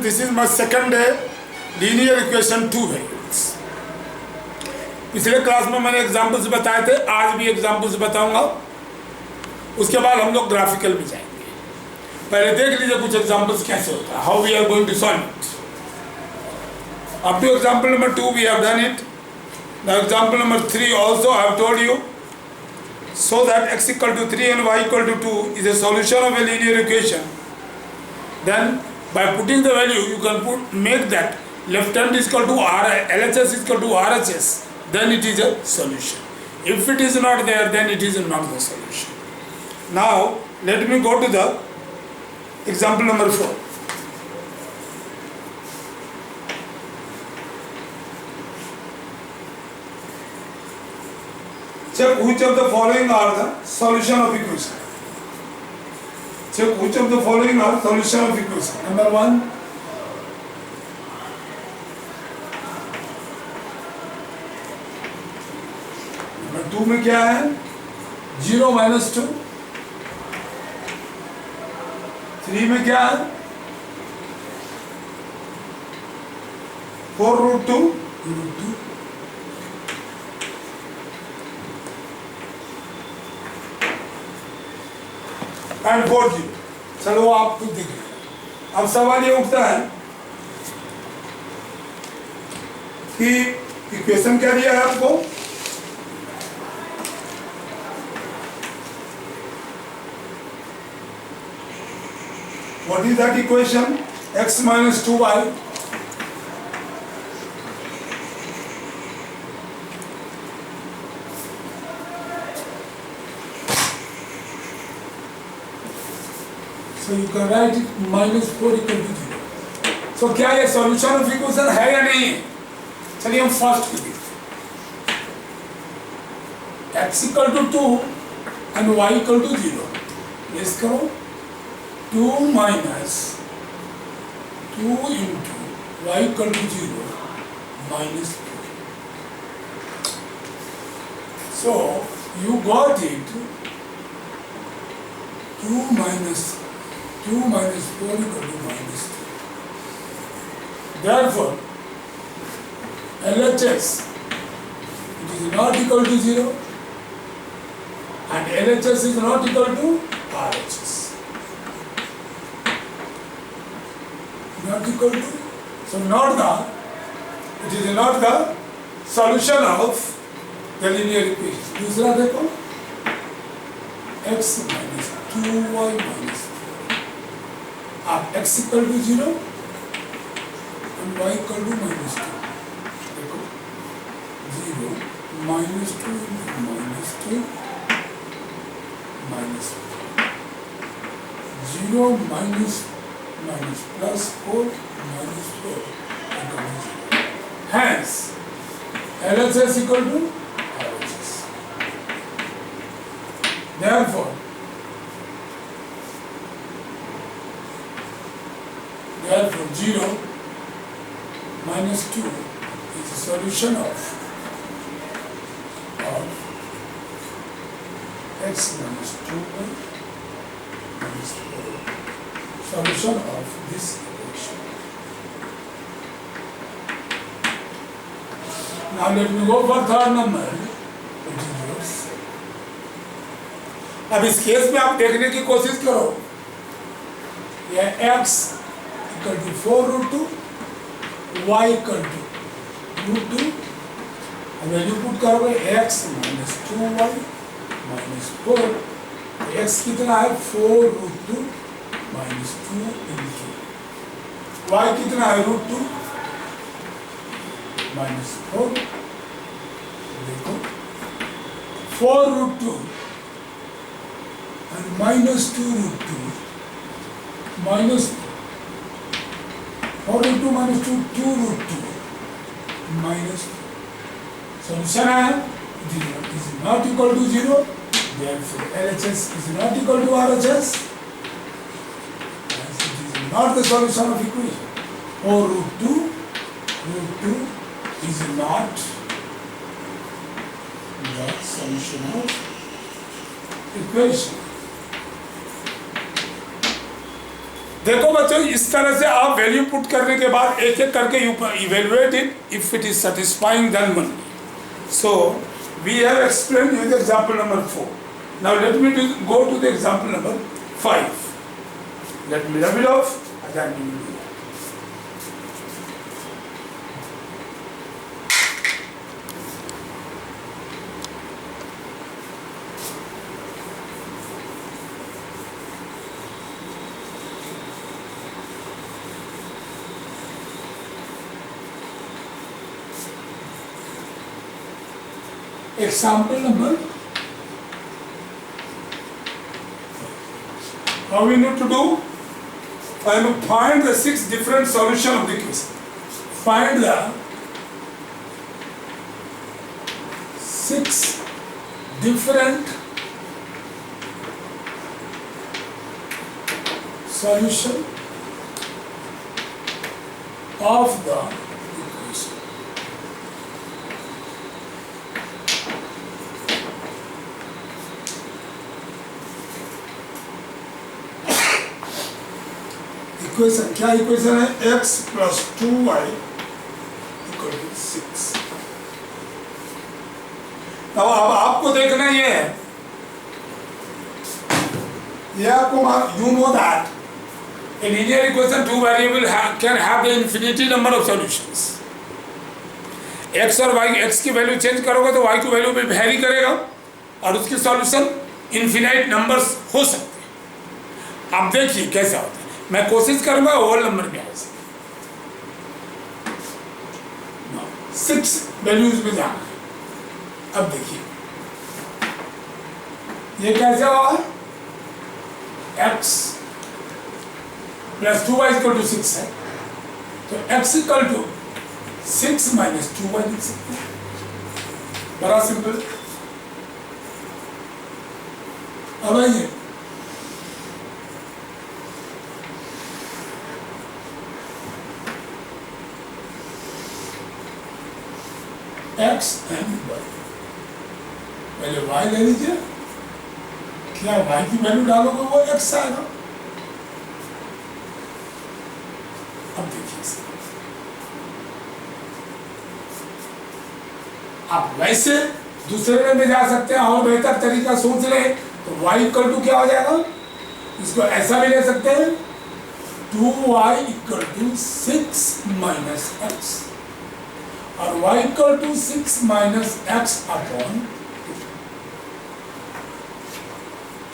This is my second linear equation 2 variables. पिछले class में मैंने एग्जाम्पल्स बताए थे, आज भी एग्जाम्पल्स बताऊंगा, उसके बाद हम लोग ग्राफिकल में जाएंगे। पहले देख लीजिए कुछ एग्जाम्पल्स कैसे होता है, how we are going to solve it. Up to example number 2 we have done it. Now example number 3 also I have told you, so that x equal to 3 and y equal to 2 is a solution of a linear equation. Then by putting the value you can make that left hand is equal to LHS is equal to RHS, then it is a solution. If it is not there, then it is not the solution. Now let me go to the example number 4. Check which of the following are the solution of equation. Check which of the following are solution of equation. Number 1, number 2 में क्या है, 0 minus 2, 3 में क्या है, 4 root 2, root 2, and 4 0। चलो वो आप खुद देखिए। अब सवाल ये उठता है कि इक्वेशन क्या दिया है आपको, what is that equation, x minus 2y so you can write it minus 4 equal to 0. so क्या ये सॉल्यूशन ऑफ इक्वेशन है या नहीं है? चलिए हम फर्स्ट को देखते हैं। x equal to 2 and y equal to 0, place करो 2 minus 2 into y equal to 0 minus 4. So you got it 2 minus 4 equal to minus 2. Therefore, LHS, it is not equal to 0 and LHS is not equal to RHS. Not equal to, so it is not the solution of the linear equation. दूसरा देखो, x minus 2y minus 4. आप x equal to 0 and y equal to minus 2. देखो 0 minus 2 into minus 2 minus 4. 0 minus plus 4 minus 4 becomes 0. Hence LHS equal to RHS. Therefore 0 minus 2 is a solution of x minus 2y minus 4. Solution of this equation. Now let me go for third number, which is yours. अब इस case में आप देखने की कोशिश करो, यह x equal to 4 root 2, y equal to root 2, value put करोगे x minus 2y minus 4, x कितना है 4 root 2 minus 2 into y कितना है root 2 minus 4, देखो 4 root 2 and minus 2 root 2 minus 4 root 2 minus 2 2 root 2 minus 4. Solution है, it is not equal to 0, therefore LHS is not equal to RHS. It is not the solution of equation. 4 root 2 is not the solution of equation. देखो बच्चों, इस तरह से आप value put करने के बाद एक एक करके you evaluate it, if it is satisfying then only. So we have explain with example number 4। Now let me go to the example number 5। Let me rub it off and then we will do that. Example number, how we need to do? I will find the 6 different solutions of the question. Find the 6 different solution of the equation. Equation क्या equation है? x plus 2y equal to 6। अब आपको देखना ये है, ये आपको you know that a linear equation 2 variable can have the infinity number of solutions. x और y, x की वैल्यू चेंज करोगे तो y की वैल्यू भी वेरी करेगा और उसकी सॉल्यूशन इन्फिनाइट नंबर्स हो सकते हैं। अब देखिए कैसा होता है, मैं कोशिश करूंगा होल नंबर में आ सके। 6 वैल्यूज में जाना है। अब देखिए ये कैसे होगा? x plus 2y equal to 6 है, तो x equal to 6 minus 2y लिख सकते हैं। बड़ा सिंपल। अब आइए x एंड y, पहले y ले लीजिए। क्या y की वैल्यू डालोगे वो x आएगा। अब देखिए आप वैसे दूसरे में जा सकते हैं और बेहतर तरीका सोच रहे तो y इक्वल टू क्या हो जाएगा? इसको ऐसा भी ले सकते हैं 2y equal to 6 minus x और y equal to 6 minus x upon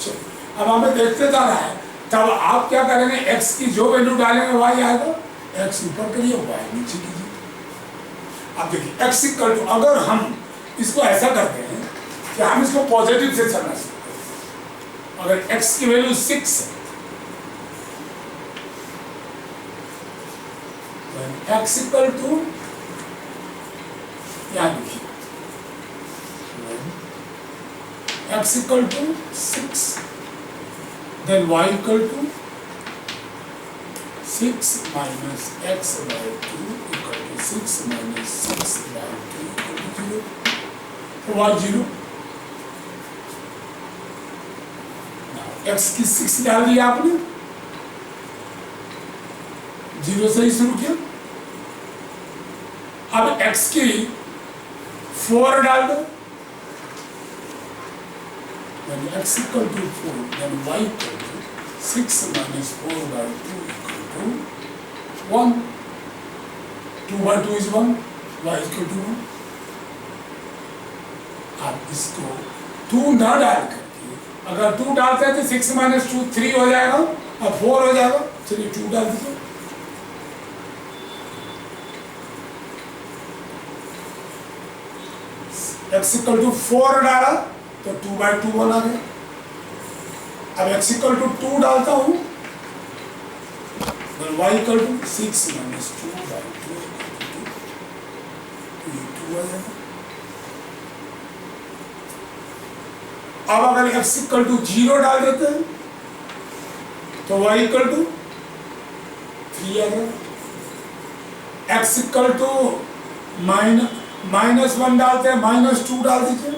2। अब हमें देखते जा रहा है, तब आप क्या करेंगे? x की जो वैल्यू डालेंगे y आएगा, x ऊपर करिए y नीचे कीजिए। अब देखिए x इक्वल टू, अगर हम इसको ऐसा करते हैं कि हम इसको पॉजिटिव से चलना सकते हैं। अगर x की वैल्यू 6 है, x इक्वल टू यहाँ लिखिए x equal to 6, then y equal to 6 minus x by 2 equal to 6 minus 6 by 2 equal to 0, तो y 0। x की 6 डाल दिया आपने, 0 से ही शुरू किया। अब x की 4 डाल दो, then x equal to 4, then y equal to 6 minus 4 by 2 equal to 1. 2 by 2 is 1, y equal to 1। आप इसको 2 ना डाल करके, अगर 2 डालते हैं तो 6 minus 2 3 हो जाएगा और 4 हो जाएगा। चलिए 2 डाल दीजिए। x इक्वल टू 4 डाला तो 2 by 2 बना गया। अब x इक्वल टू 2 डालता हूं तो y equal to 6 minus 2 by 2 equal to 2 आ जाएगा। अब अगर x इक्वल टू 0 डाल देते हैं तो y इक्वल टू 3 आ जाएगा। x इक्वल टू माइनस 1 डालते हैं, माइनस 2 डाल दीजिए,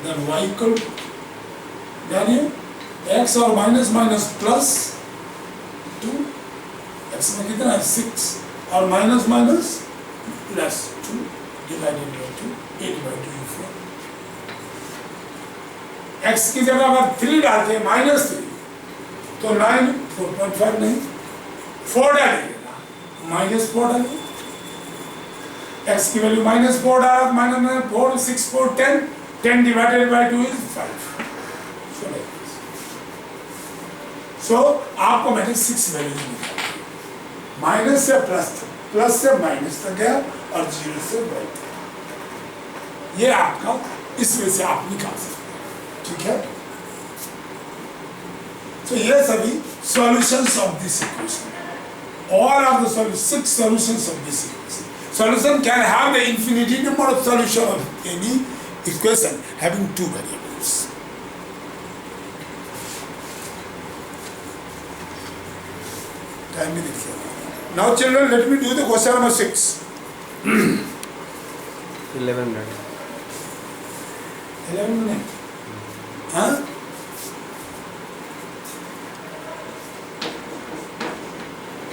देन y इक्वल यानी x और माइनस माइनस प्लस 2, x में कितना है 6 और minus minus plus 2 divided by 2, 8/2 4। x की जगह अगर 3 डालते हैं -3 तो 9 4.5 नहीं 4 डालेगा, -4 डालेगा, x की वैल्यू -4 डाला, -4 6 4 10, 10 डिवाइडेड बाई 2 इज 5। सो आपको मैंने 6 वैल्यू निकाली, माइनस से प्लस से माइनस तक गया और 0 से 1 तक। ये आपका इस वजह से आप निकाल सकते हैं, ठीक है। तो ये सभी solutions of this equation, all of the 6 solutions of this equation. Solution can have the infinity number of solution of any equation having 2 variables. Time में देखिए। Now children, let me do the question number 6. 11 minutes. 11 minutes. हाँ?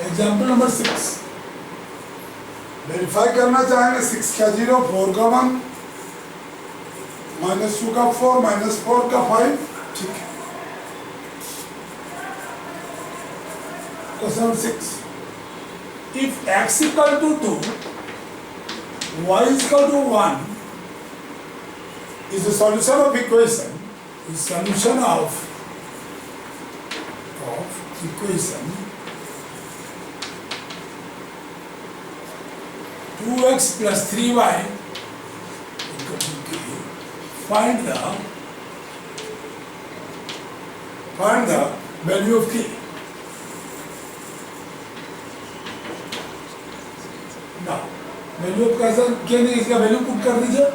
Example number 6. Verify करना चाहेंगे 6 का 0, 4 का 1, -2 का 4, -4 का 5, ठीक है। Question 6. If x equal to 2, y is equal to 1 is the solution of equation, is solution of equation 2x plus 3y equal to k. Find the value of k. Now value of कैसा क्या नहीं, इसका value put कर दीजिए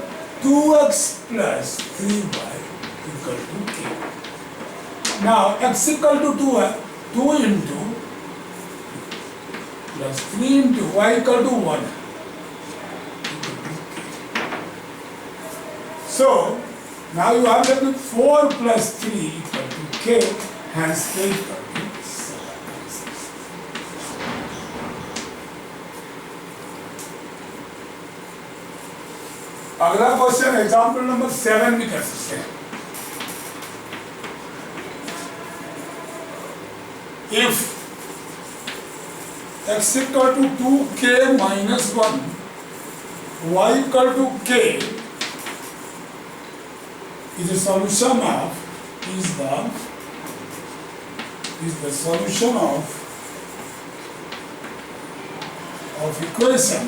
2x plus 3y equal to k. Now x equal to 2 है, 2 into plus 3 into y equal to 1. So now you have that 4 plus 3 equal to k, hence k equal to 7. अगला question example number 7 भी कर सकते हैं। If x equal to 2k minus 1, y equal to k is the solution of equation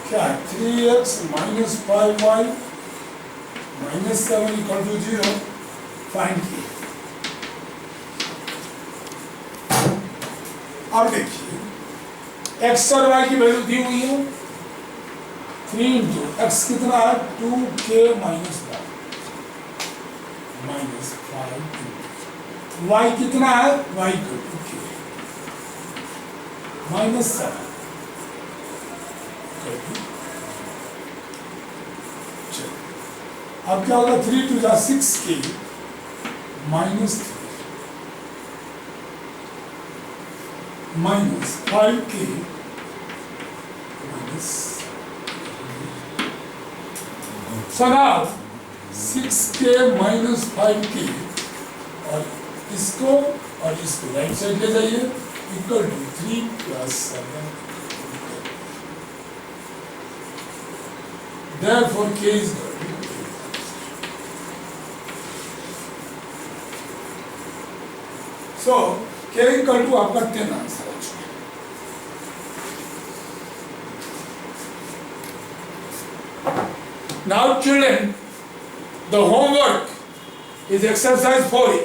क्या है 3x minus 5y minus 7 equal to 0, find किए। अब देखिए x और y की वैल्यू दी हुई है 3 इंटू एक्स कितना है 2k माइनस 1 माइनस 5 वाई कितना है y को 2k माइनस 7। अब क्या होगा 3 to 6k minus 3 minus 5k minus. So now 6k minus 5k और इसको राइट साइड ले जाइए equal to 3 plus 7। Therefore k is equal to 8। So k equal to आपका 10 आंसर है। Now children, the homework is exercise 4A.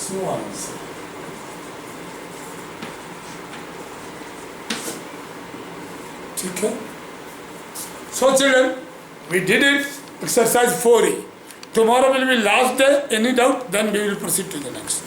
So answer. ठीक है? So children, we did it. exercise 4A. Tomorrow will be last day. Any doubt? Then we will proceed to the next.